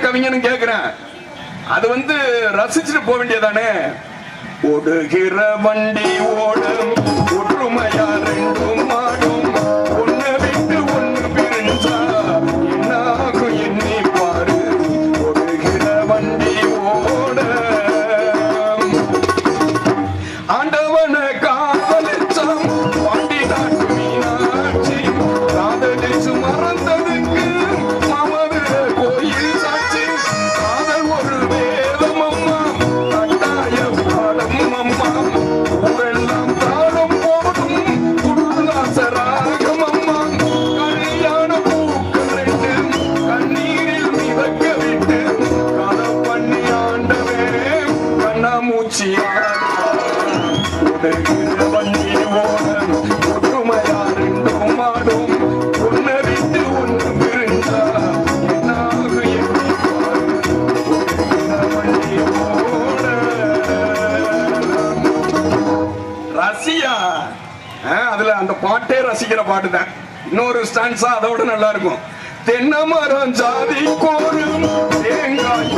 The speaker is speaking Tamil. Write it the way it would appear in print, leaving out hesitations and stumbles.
கவிஞன்னு கேக்குறேன். அது ரசிச்சுட்டு போக வேண்டியதானே. ஓடுகிற வண்டி ஓடும் ஒற்றுமையா ரெண்டும் மாடும், ஒன்ன விட்டு ஒண்ணு பிரிஞ்சா என்னாகும் எண்ணி பாரு. ஓடுகிற வண்டி ஓட ஆண்டவன காதலிச்சாம் பாண்டி நாட்டு மீனாட்சி, காதலிச்சு மறந்ததுக்கு மாமது கோயில் சாட்சி. காதல் ஒரு வேதம் அம்மா, கட்டாய பாடம் அம்மா, ஊரெல்லாம் தாளம் போடும் உல்லாசராகம் அம்மா. கல்யாண பூக்கள் ரெண்டு கண்ணீரில் மிதக்க விட்டு கதை பண்ணி ஆண்டவே கண்ணாமூச்சியா. வண்டி ஓடும் ஒற்றுமையா ரெண்டும் மாடும், ஒன்ன விட்டு ஒன்று பிரிஞ்சா என்னாகு எண்ணி பாரு. வண்டி ஓட ரசியா. அதுல அந்த பாட்டே ரசிக்கிற பாட்டு தான். இன்னொரு ஸ்டான்ஸா அதோட நல்லா இருக்கும். தென்னை மரம் ஜாதி கோரும் தேங்காய்